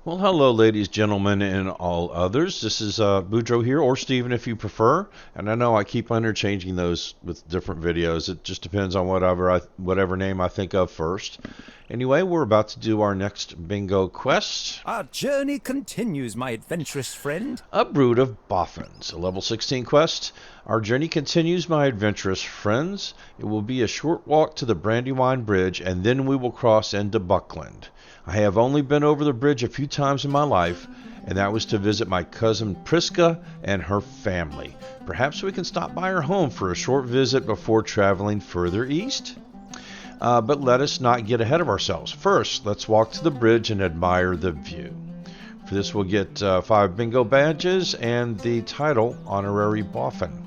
Well, hello, ladies, gentlemen, and all others. This is Boudreaux here, or Steven if you prefer. And I know I keep interchanging those with different videos. It just depends on whatever name I think of first. Anyway, we're about to do our next bingo quest. Our journey continues, my adventurous friend. A brood of Boffins, a level 16 quest. Our journey continues, my adventurous friends. It will be a short walk to the Brandywine Bridge, and then we will cross into Buckland. I have only been over the bridge a few times in my life, and that was to visit my cousin Priska and her family. Perhaps we can stop by her home for a short visit before traveling further east? But let us not get ahead of ourselves. First, let's walk to the bridge and admire the view. For this, we'll get 5 bingo badges and the title Honorary Boffin.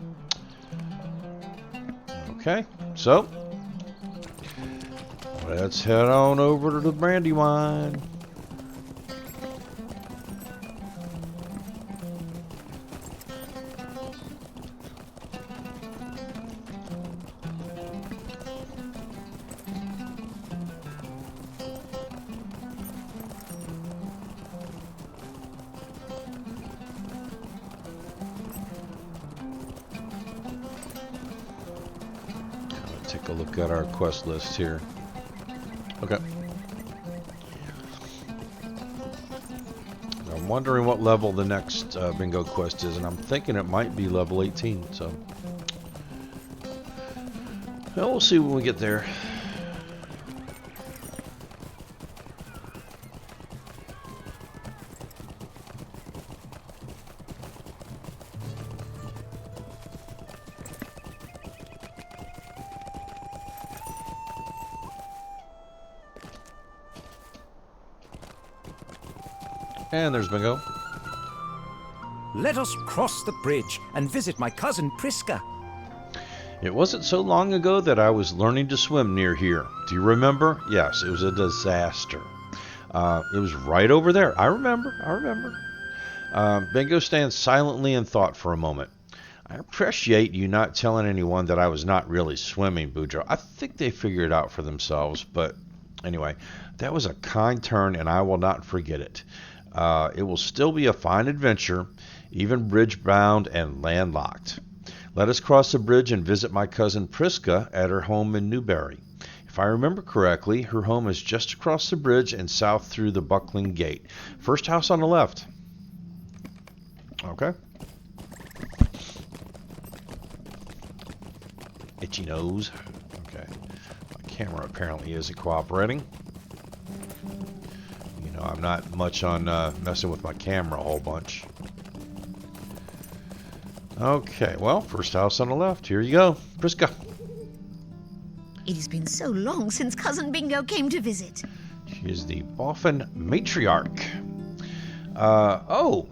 Okay, so let's head on over to the Brandywine. Take a look at our quest list here. Okay. I'm wondering what level the next bingo quest is, and I'm thinking it might be level 18, so. Well, we'll see when we get there. And there's bingo. Let us cross the bridge and visit my cousin Priska. It wasn't so long ago that I was learning to swim near here. Do you remember? Yes, it was a disaster. It was right over there. I remember. Bingo stands silently in thought for a moment. I appreciate you not telling anyone that I was not really swimming, Boudreaux. I think they figured it out for themselves, but anyway, that was a kind turn and I will not forget it. It will still be a fine adventure, even bridge-bound and landlocked. Let us cross the bridge and visit my cousin Priska at her home in Newbury. If I remember correctly, her home is just across the bridge and south through the Buckland Gate. First house on the left. Okay. Itchy nose. Okay. My camera apparently isn't cooperating. I'm not much on messing with my camera a whole bunch. Okay, well, first house on the left. Here you go, Priska. It has been so long since Cousin Bingo came to visit. She is the Boffin matriarch.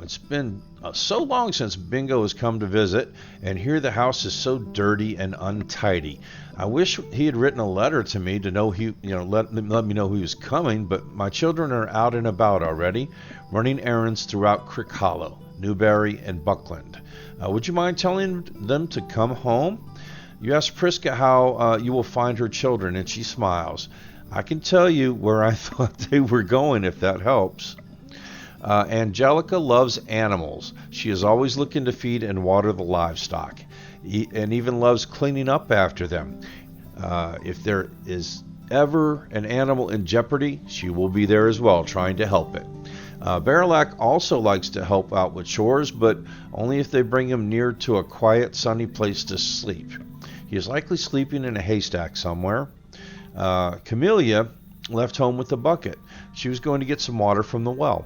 It's been so long since Bingo has come to visit, and here the house is so dirty and untidy. I wish he had written a letter to me to know let me know he was coming, but my children are out and about already, running errands throughout Crick Hollow, Newbury, and Buckland. Would you mind telling them to come home? You ask Priska how you will find her children, and she smiles. I can tell you where I thought they were going, if that helps. Angelica loves animals. She is always looking to feed and water the livestock, and even loves cleaning up after them. If there is ever an animal in jeopardy, she will be there as well, trying to help it. Barilak also likes to help out with chores, but only if they bring him near to a quiet, sunny place to sleep. He is likely sleeping in a haystack somewhere. Camellia left home with a bucket. She was going to get some water from the well.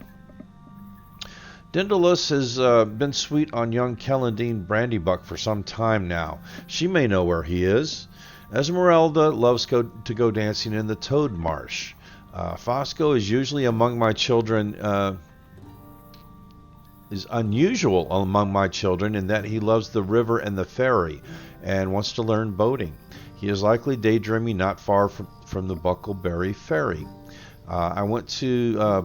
Dindalus has been sweet on young Kellandine Brandybuck for some time now. She may know where he is. Esmeralda loves to go dancing in the Toad Marsh. Fosco is usually among my children, is unusual among my children in that he loves the river and the ferry and wants to learn boating. He is likely daydreaming not far from the Buckleberry Ferry. I went to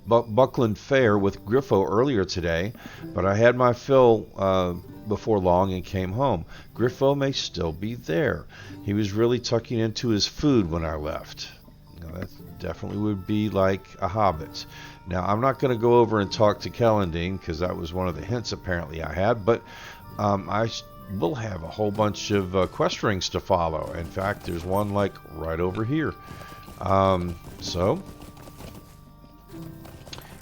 Buckland Fair with Griffo earlier today, but I had my fill before long and came home. Griffo may still be there. He was really tucking into his food when I left. That definitely would be like a hobbit. Now, I'm not going to go over and talk to Kellendine because that was one of the hints apparently I had, but we'll have a whole bunch of quest rings to follow. In fact, there's one like right over here. So,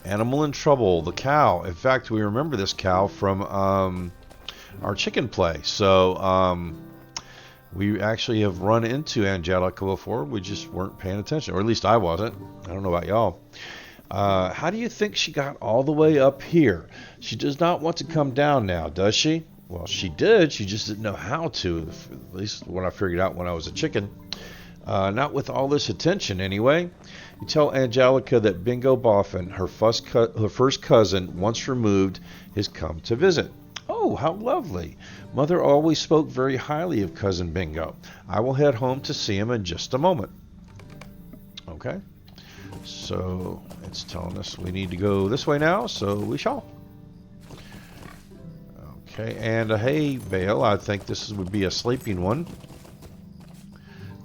animal in trouble, the cow. In fact, we remember this cow from our chicken play. So, we actually have run into Angelica before. We just weren't paying attention, or at least I wasn't. I don't know about y'all. How do you think she got all the way up here? She does not want to come down now, does she? Well, she did. She just didn't know how to, at least what I figured out when I was a chicken. Not with all this attention, anyway. You tell Angelica that Bingo Boffin, her first cousin, once removed, has come to visit. Oh, how lovely. Mother always spoke very highly of Cousin Bingo. I will head home to see him in just a moment. Okay. So, it's telling us we need to go this way now, so we shall. Okay, and a hay bale. I think this would be a sleeping one.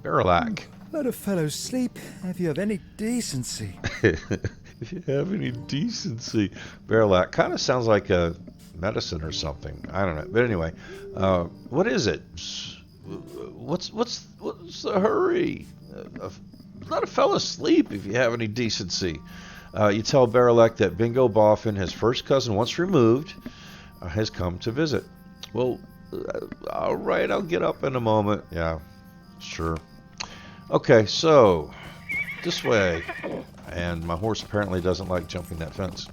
Barrelac. Let a fellow sleep if you have any decency. If you have any decency. Barrelac. Kind of sounds like a medicine or something. I don't know. But anyway, what is it? What's the hurry? Let a fella sleep if you have any decency. You tell Barrelac that Bingo Boffin, his first cousin once removed, has come to visit. Well, all right, I'll get up in a moment. Yeah, sure. Okay, so this way. And my horse apparently doesn't like jumping that fence.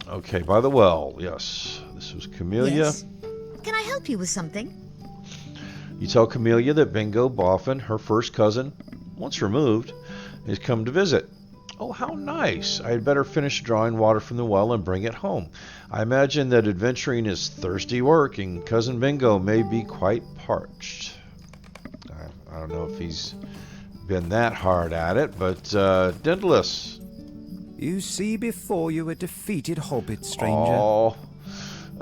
Okay, by the well. Yes, this was Camellia. Yes. Can I help you with something? You tell Camellia that Bingo Boffin, her first cousin, once removed, has come to visit. Oh, how nice. I had better finish drawing water from the well and bring it home. I imagine that adventuring is thirsty work, and Cousin Bingo may be quite parched. I don't know if he's been that hard at it, but Daedalus. You see before you a defeated hobbit, stranger. Oh.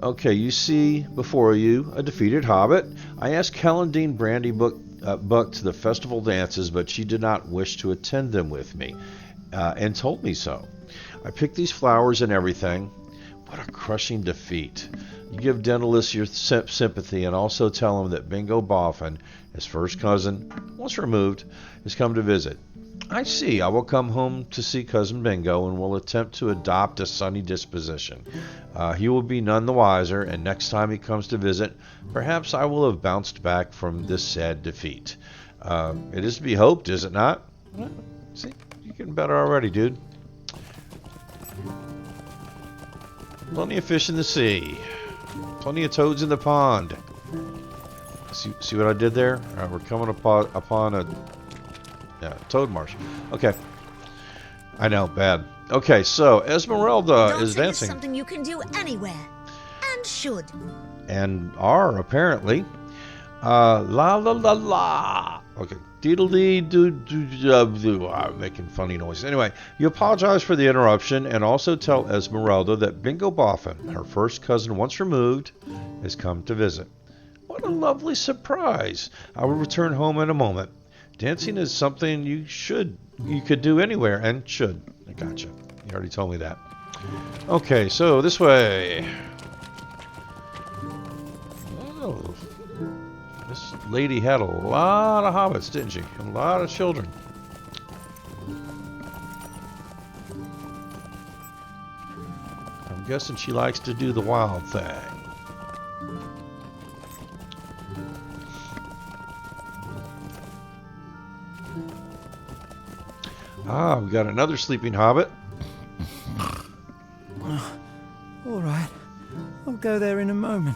Okay, you see before you a defeated hobbit. I asked Kellendine Buck to the festival dances, but she did not wish to attend them with me, and told me so. I picked these flowers and everything. What a crushing defeat. You give Daedalus your sympathy and also tell him that Bingo Boffin, his first cousin, once removed, has come to visit. I see. I will come home to see Cousin Bingo and will attempt to adopt a sunny disposition. He will be none the wiser, and next time he comes to visit, perhaps I will have bounced back from this sad defeat. It is to be hoped, is it not? Well, see, you're getting better already, dude. Plenty of fish in the sea. Plenty of toads in the pond. See what I did there? All right, we're coming upon a toad marsh. Okay. I know, bad. Okay, so Esmeralda is dancing. Is something you can do anywhere, and should. And are, apparently. La la la la. Okay. Deedle-dee doo doo doo. Making funny noises. Anyway, you apologize for the interruption and also tell Esmeralda that Bingo Boffin, her first cousin once removed, has come to visit. What a lovely surprise. I will return home in a moment. Dancing is something you could do anywhere and should. I gotcha. You already told me that. Okay, so this way. Oh, this lady had a lot of hobbits, didn't she? A lot of children. I'm guessing she likes to do the wild thing. Ah, we got another sleeping hobbit. All right. I'll go there in a moment.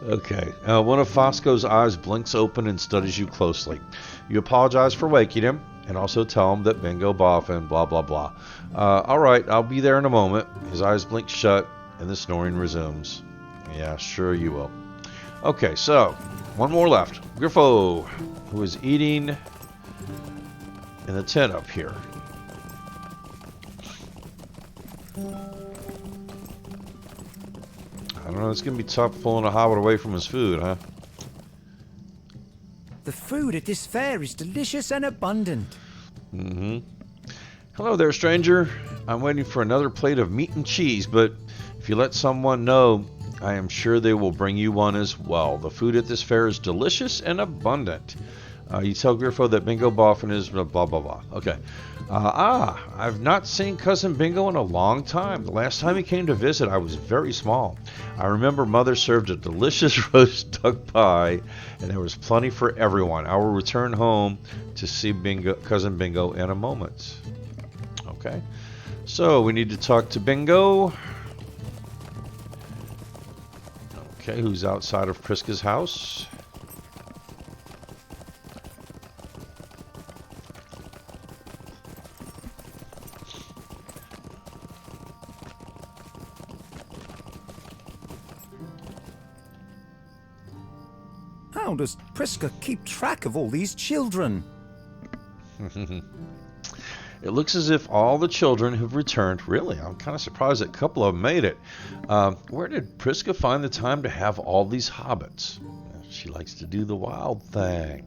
Okay. One of Fosco's eyes blinks open and studies you closely. You apologize for waking him and also tell him that Bingo Boffin, blah, blah, blah. All right, I'll be there in a moment. His eyes blink shut and the snoring resumes. Yeah, sure you will. Okay, so one more left. Griffo, who is eating in the tent up here. I don't Well, it's going to be tough pulling a hobbit away from his food, huh? The food at this fair is delicious and abundant. Mm-hmm. Hello there, stranger. I'm waiting for another plate of meat and cheese, but if you let someone know, I am sure they will bring you one as well. The food at this fair is delicious and abundant. You tell Griffo that Bingo Boffin is blah, blah, blah. Okay. I've not seen Cousin Bingo in a long time. The last time he came to visit, I was very small. I remember Mother served a delicious roast duck pie, and there was plenty for everyone. I will return home to see Cousin Bingo in a moment. Okay. So we need to talk to Bingo. Okay, who's outside of Priska's house? How does Priska keep track of all these children? It looks as if all the children have returned. Really, I'm kind of surprised that a couple of them made it. Where did Priska find the time to have all these hobbits? She likes to do the wild thing.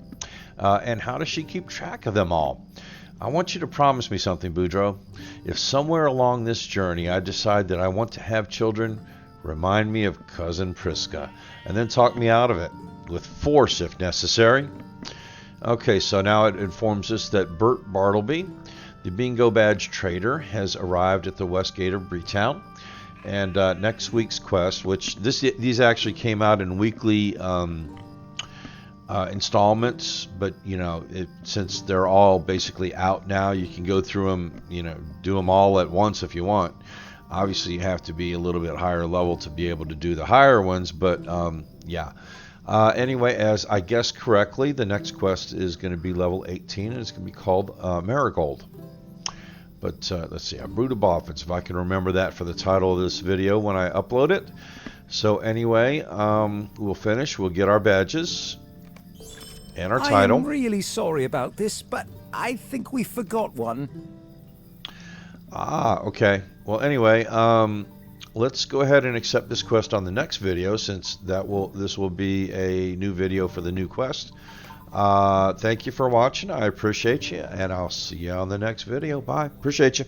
And how does she keep track of them all? I want you to promise me something, Boudreaux. If somewhere along this journey I decide that I want to have children, remind me of Cousin Priska, and then talk me out of it, with force if necessary. Okay, so now it informs us that Bert Bartleby, the Bingo Badge trader, has arrived at the west gate of Breetown. And next week's quest, which these actually came out in weekly installments, but since they're all basically out now, you can go through them, do them all at once if you want. Obviously, you have to be a little bit higher level to be able to do the higher ones, but yeah. Anyway, as I guessed correctly, the next quest is going to be level 18, and it's going to be called Marigold. But let's see, a brood of Boffins, if I can remember that for the title of this video when I upload it. So anyway, we'll finish. We'll get our badges and our title. I'm really sorry about this, but I think we forgot one. Okay. Well, anyway, let's go ahead and accept this quest on the next video, since this will be a new video for the new quest. Thank you for watching. I appreciate you, and I'll see you on the next video. Bye. Appreciate you.